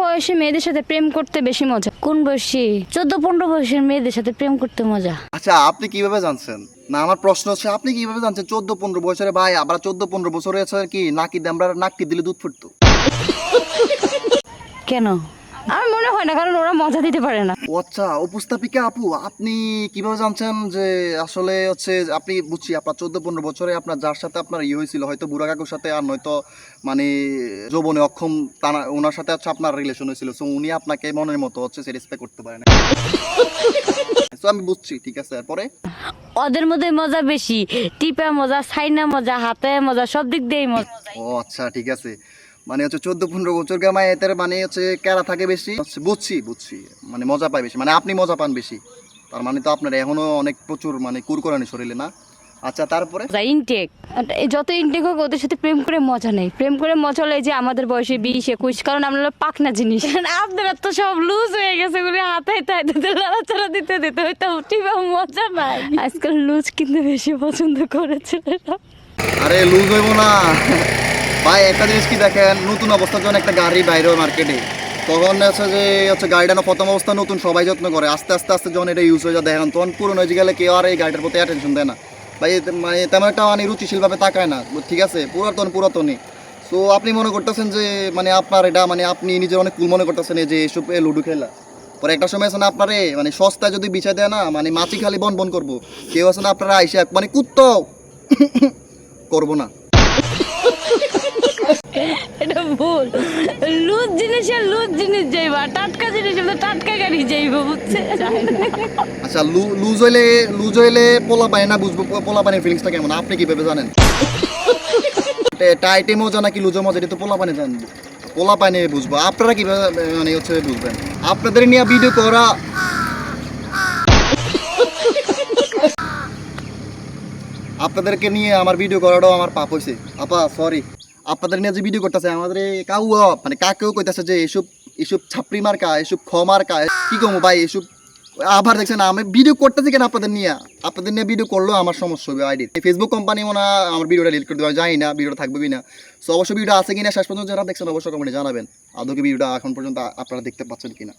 বয়সে মেয়েদের সাথে প্রেম করতে বেশি মজা? কোন বয়সে? 14-15 বয়সের মেয়েদের সাথে প্রেম করতে মজা। আচ্ছা আপনি কিভাবে জানছেন? না আমার প্রশ্ন হচ্ছে আপনি কিভাবে জানছেন 14-15 বছরে? ভাই আবার 14-15 বছরে আছে কি নাকি আমরা নাকি দিলে দুধ ফুটতো? কেন? আমার মনে হয় না, কারণ ওরা মজা দিতে পারে না। ও আচ্ছা, উপস্থাপিকা আপু আপনি কিভাবে জানছেন যে আসলে হচ্ছে আপনি বুঝছি আপনার 14-15 বছরে আপনার যার সাথে আপনার ইয়ে হয়েছিল হয়তো বুড়া কাকুর সাথে আর নয়তো মানে যৌবনে অক্ষম ওনার সাথে হচ্ছে আপনার রিলেশন হয়েছিল, সো উনি আপনাকে মনের মতো হচ্ছে স্যাটিসফাই করতে পারে না। সো আমি বুঝছি, ঠিক আছে। এরপরে ওদের মধ্যে মজা বেশি, টিপা মজা, সাইনা মজা, হাতে মজা, সব দিক দিয়েই মজা। ও আচ্ছা ঠিক আছে, মানে হচ্ছে 14-15 বছর গামায় এদের মানে হচ্ছে ক্যারা থাকে বেশি, বুঝছি বুঝছি, মানে মজা পায় বেশি, মানে আপনি মজা পান বেশি, তার মানে তো আপনার এখনো অনেক প্রচুর মানে কুরকুরানি শরীরে না। আচ্ছা তারপরে ইনটেক, যত ইনটেক হোক ওদের সাথে প্রেম করে মজা নেই। প্রেম করে মজা হলে যে আমাদের বয়সে 20-21, কারণ আমরা হলো পাকনা জিনিস। আপনারা তো সব লুজ হয়ে গেছে, বলে হাতে হাতে লড়াচড়া দিতে দিতে হয়তো টিপা মজা নাই। আজকাল লুজ কিন্তু বেশি পছন্দ করেছে। আরে লুজ হইব না ভাই, একটা জিনিস কি দেখেন, নতুন অবস্থার জন্য একটা গাড়ি বাইরে মার্কেটে, তখন হচ্ছে যে হচ্ছে গাড়িটা না প্রথম অবস্থা নতুন সবাই যত্ন করে, আস্তে আস্তে আস্তে যখন এটা ইউজ হয়ে যায় দেখেন তখন পুরনো হয়ে গেলে কেউ আর এই গাড়িটার প্রতি অ্যাটেনশন দেয় না ভাই, মানে তেমন একটা মানে রুচিশীলভাবে তাকায় না, ঠিক আছে, পুরাতনই। সো আপনি মনে করতেছেন যে মানে আপনার এটা মানে আপনি নিজের অনেক কুল মনে করতেছেন এই যে এসব লুডো খেলা, পরে একটা সময় আছে না আপনার মানে সস্তায় যদি বিছাই দেয় না, মানে মাছি খালি বন বন করবো, কেউ আছে না আপনারা আইসা মানে কুত্তাও করবো না। এটা ভুল। লুজ জিনিস আর লুজ জিনিস যাইবা, টাটকা জিনিস হলে টাটকা গাড়ি যাইবা, বুঝছে? আচ্ছা লুজ হইলে পোলা পায় না বুঝবো, পোলা পানির ফিলিংসটা কেমন আপনি কিভাবে জানেন? টাইটে মজা নাকি লুজো মজা এটা তো পোলা পানি জানবো, পোলা পানি বুঝবো, আপনারা কিভাবে মানে হচ্ছে বুঝবেন? আপনাদের নিয়ে ভিডিও করা, আপনাদেরকে নিয়ে আমার ভিডিও করাটাও আমার পাপ হয়েছে আপা, সরি। আপনাদের নিয়ে যে ভিডিও করতেছে আমাদের কাউ মানে কাকেও কইতাছে যে এসব এসব ছাপড়ি মার্কা, এসব খ মার্কা, কি কমো ভাই এসব। আবার দেখছেন আমি ভিডিও করতেছি কেন আপনাদের নিয়ে ভিডিও করলেও আমার সমস্যা হবে আইডি, ফেসবুক কোম্পানি মনে হয় আমার ভিডিওটা ডিলিট করে দেওয়া যায় না, ভিডিওটা থাকবে কিনা। সো অবশ্যই ভিডিও আছে কিনা শেষ পর্যন্ত যারা দেখছেন অবশ্যই কমেন্টে জানাবেন আদৌ কি ভিডিওটা এখন পর্যন্ত আপনারা দেখতে পাচ্ছেন কিনা।